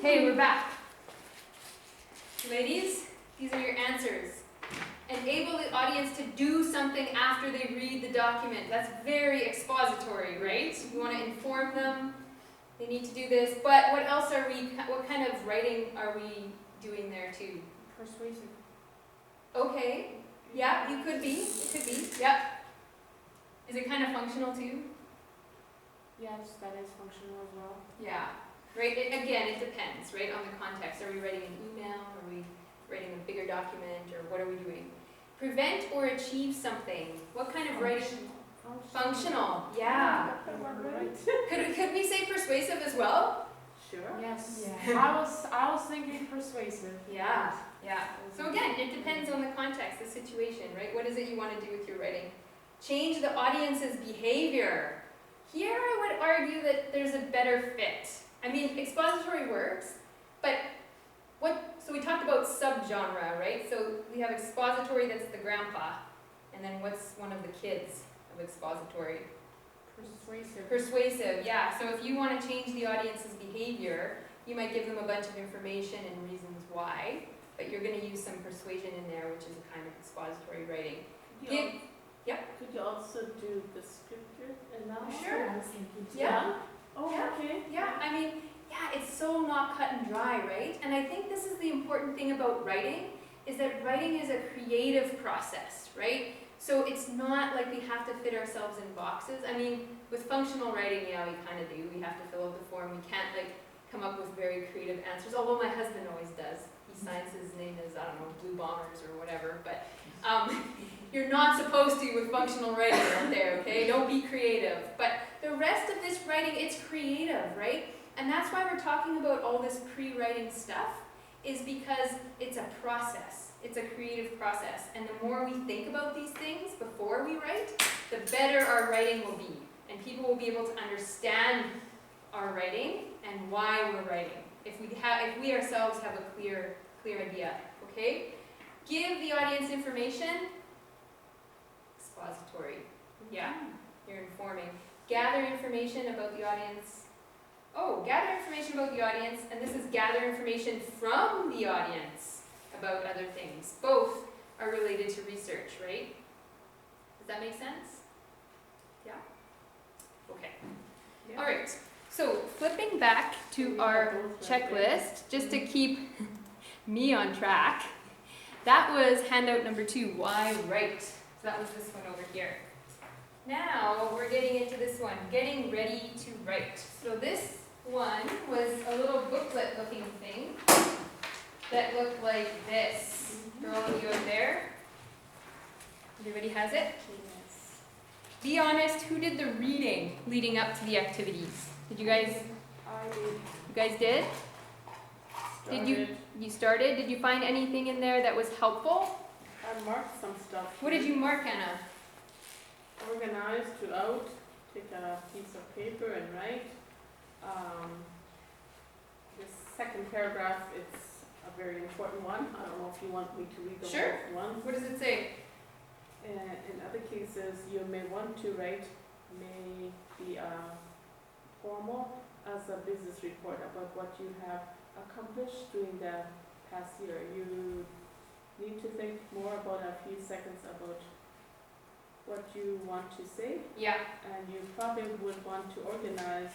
Okay, we're back. Ladies, these are your answers. Enable the audience to do something after they read the document. That's very expository, right? You want to inform them. They need to do this. But what else are we, what kind of writing are we doing there too? Persuasive. Okay. Yeah, you could be. It could be. Yep. Is it kind of functional too? Yes, that is functional as well. Yeah. Right? Again, it depends, right, on the context. Are we writing an email? Are we writing a bigger document? Or what are we doing? Prevent or achieve something. What kind of writing? Functional. Yeah. Could we say persuasive as well? Sure. Yes. Yeah. I was thinking persuasive. Yeah. Yeah. So again, it depends on the context, the situation, right? What is it you want to do with your writing? Change the audience's behavior. Here I would argue that there's a better fit. I mean, expository works, but so we talked about subgenre, right? So we have expository, that's the grandpa, and then what's one of the kids of expository? Persuasive. Persuasive, yeah. So if you want to change the audience's behavior, you might give them a bunch of information and reasons why, but you're going to use some persuasion in there, which is a kind of expository writing. Could you also do descriptive analysis? Sure. I was thinking too. Yeah. Oh, Yeah. okay. Yeah, I mean, yeah, it's so not cut and dry, right? And I think this is the important thing about writing, is that writing is a creative process, right? So it's not like we have to fit ourselves in boxes. I mean, with functional writing, yeah, we kind of do. We have to fill out the form. We can't like come up with very creative answers, although my husband always does. He signs his name as, I don't know, Blue Bombers or whatever, but you're not supposed to with functional writing out there, okay? Don't be creative. But the rest of this writing, it's creative, right? And that's why we're talking about all this pre-writing stuff, is because it's a process. It's a creative process. And the more we think about these things before we write, the better our writing will be. And people will be able to understand our writing and why we're writing. If we ourselves have a clear idea, okay? Give the audience information. Expository. Yeah, you're informing. Gather information about the audience. Oh, gather information about the audience, and this is gather information from the audience about other things. Both are related to research, right? Does that make sense? Yeah? Okay. Yeah. All right. So flipping back to our checklist, just to keep me on track, that was handout number 2, why write? So that was this one over here. Now we're getting into this one, getting ready to write. So this one was a little booklet looking thing that looked like this. For all of you out there, everybody has it? Yes. Be honest, who did the reading leading up to the activities? Did you guys? I did. You guys did? Did you started? Did you find anything in there that was helpful? I marked some stuff. What did you mark, Anna? Organize throughout. Take a piece of paper and write. The second paragraph, it's a very important one. I don't know if you want me to read the Sure. whole one. What does it say? In other cases, you may want to write may be formal as a business report about what you have accomplished during the past year. You need to think more about a few seconds about what you want to say, Yeah. and you probably would want to organize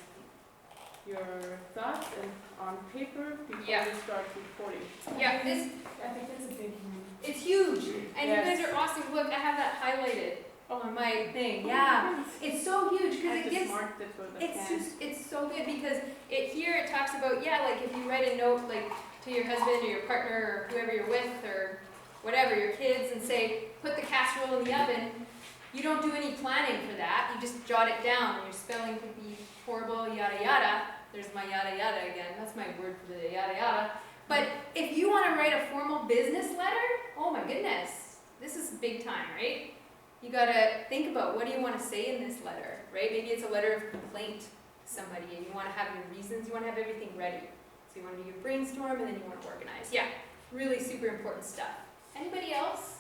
your thoughts and on paper before Yeah. you start reporting. Yeah. This I think that's a big one. it's huge, and Yes. you guys are awesome. Look, I have that highlighted on my thing. Yeah. It's so huge because I it just gives. marked it with a It's pen. just, it's so good because it talks about, yeah, like if you write a note like to your husband or your partner or whoever you're with or whatever, your kids, and say, put the casserole in the oven, you don't do any planning for that. You just jot it down. Your spelling could be horrible, yada yada. There's my yada yada again. That's my word for the day, yada yada. But if you want to write a formal business letter, oh my goodness, this is big time, right? You gotta think about what do you want to say in this letter, right? Maybe it's a letter of complaint to somebody and you want to have your reasons, you want to have everything ready. So you want to do your brainstorm and then you want to organize. Yeah, really super important stuff. Anybody else?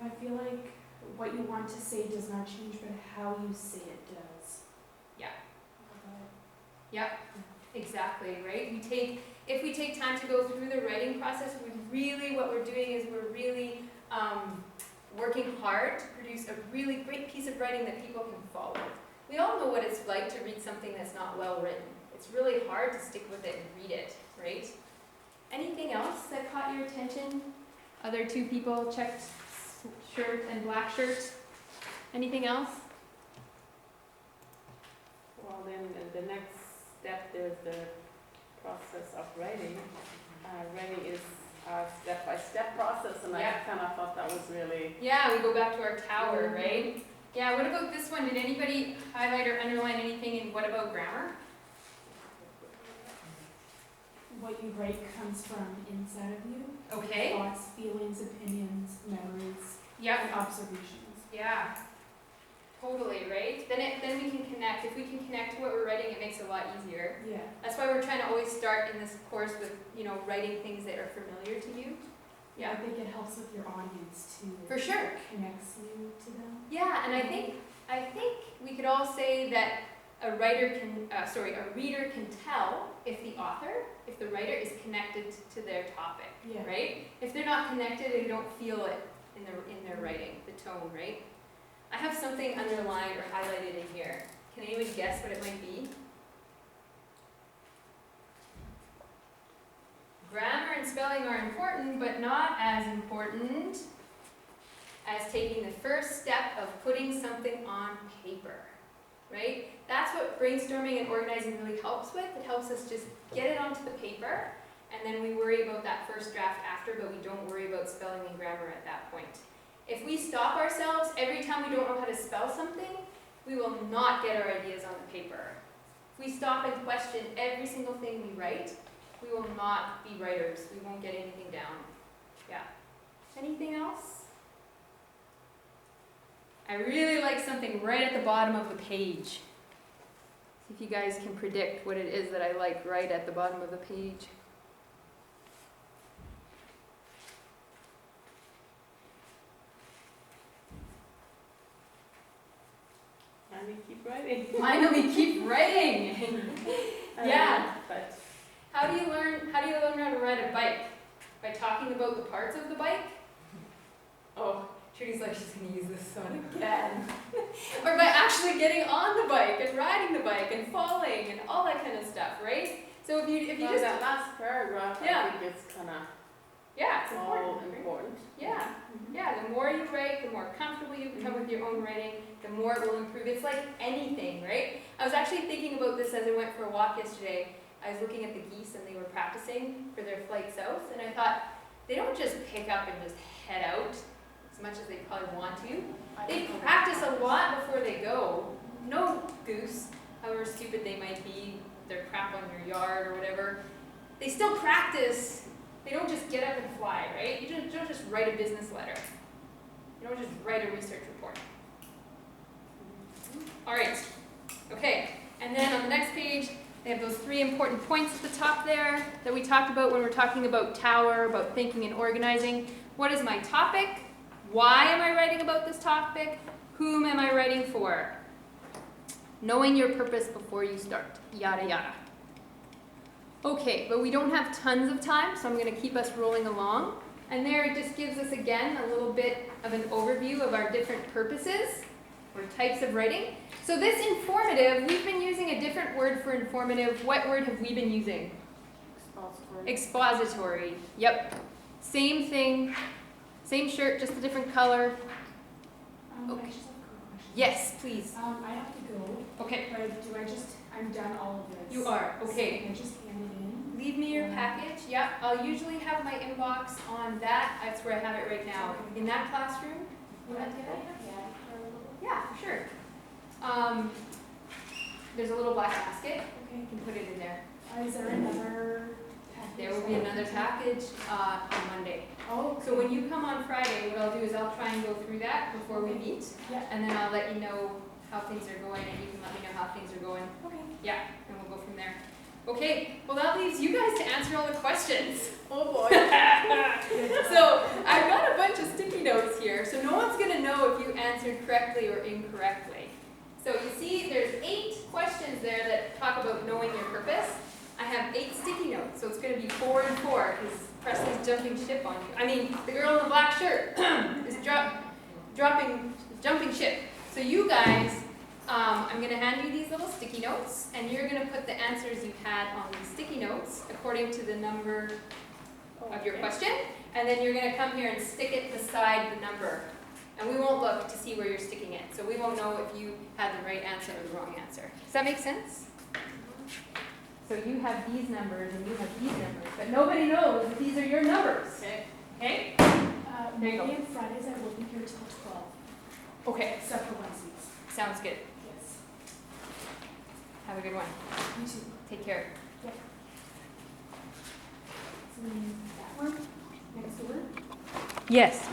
I feel like what you want to say does not change, but how you say it does. Yeah. Yep. Exactly, right? If we take time to go through the writing process, what we're doing is we're really working hard to produce a really great piece of writing that people can follow. We all know what it's like to read something that's not well written. It's really hard to stick with it and read it, right? Anything else that caught your attention? Other two people, checked shirt and black shirt. Anything else? Well, then the next step, there's the process of writing. Writing is a step-by-step process, and Yeah. I kind of thought that was really. Yeah, we go back to our tower, right? Yeah, what about this one? Did anybody highlight or underline anything, and what about grammar? What you write comes from inside of you. Okay. Thoughts, feelings, opinions, memories, Yep. and observations. Yeah. Totally, right? Then we can connect. If we can connect to what we're writing, it makes it a lot easier. Yeah. That's why we're trying to always start in this course with, writing things that are familiar to you. I Yeah. think it helps with your audience too. For sure. Connects you to them. Yeah, and I think we could all say that a reader can tell if the writer is connected to their topic, Yeah. right? If they're not connected, they don't feel it in their writing, the tone, right? I have something underlined or highlighted in here. Can anyone guess what it might be? Grammar and spelling are important, but not as important as taking the first step of putting something on paper, right? That's what brainstorming and organizing really helps with. It helps us just get it onto the paper, and then we worry about that first draft after, but we don't worry about spelling and grammar at that point. If we stop ourselves every time we don't know how to spell something, we will not get our ideas on the paper. If we stop and question every single thing we write, we will not be writers. We won't get anything down. Yeah. Anything else? I really like something right at the bottom of the page. See if you guys can predict what it is that I like right at the bottom of the page. Finally keep writing. Finally, keep writing. Yeah. But How do you learn how to ride a bike? By talking about the parts of the bike? Oh, Trudy's like she's gonna use this one again. Or by actually getting on the bike and riding the bike and falling and all that kind of stuff, right? So if you well, just that last paragraph, Yeah. I think it's kind of yeah, it's all important. Right? important. Yeah. Yeah, the more you write, the more comfortable you become with your own writing, the more it will improve. It's like anything, right? I was actually thinking about this as I went for a walk yesterday. I was looking at the geese and they were practicing for their flight south, and I thought, they don't just pick up and just head out as much as they probably want to. They practice a lot before they go. No goose, however stupid they might be, their crap on your yard or whatever, they still practice. They don't just get up and fly, right? You don't just write a business letter. You don't just write a research report. All right, okay. And then on the next page, they have those 3 important points at the top there that we talked about when we're talking about tower, about thinking and organizing. What is my topic? Why am I writing about this topic? Whom am I writing for? Knowing your purpose before you start, yada yada. Okay, but we don't have tons of time, so I'm going to keep us rolling along. And there it just gives us, again, a little bit of an overview of our different purposes or types of writing. So this informative, we've been using a different word for informative. What word have we been using? Expository. Expository. Yep. Same thing, same shirt, just a different color. I just have a quick question. Yes, please. I have to go. Okay. But I'm done all of this. You are, okay. So can I just hand it in? Leave me your package. Yep, I'll usually have my inbox on that. That's where I have it right now. In that classroom. Yeah, for sure. There's a little black basket. Okay. You can put it in there. Is there another package? There will be another package on Monday. Oh, okay. So when you come on Friday, what I'll do is I'll try and go through that before we meet. Yeah. And then I'll let you know how things are going, and you can let me know how things are going. Okay. Yeah, and we'll go from there. Okay, well that leaves you guys to answer all the questions. Oh boy. So I've got a bunch of sticky notes here, so no one's going to know if you answered correctly or incorrectly. So you see there's 8 questions there that talk about knowing your purpose. I have 8 sticky notes, so it's gonna be 4 and 4, because Presley's jumping ship on you. I mean, the girl in the black shirt is jumping ship. So you guys, I'm gonna hand you these little sticky notes, and you're gonna put the answers you had on these sticky notes according to the number of your question, and then you're gonna come here and stick it beside the number. And we won't look to see where you're sticking it, so we won't know if you had the right answer or the wrong answer. Does that make sense? So you have these numbers and you have these numbers, but nobody knows that these are your numbers. Okay? Okay? There you go. Monday and Fridays I will be here till 12, Okay, except for Wednesdays. sounds good. Yes. Have a good one. You too. Take care. So then that one, next door. Yes, right.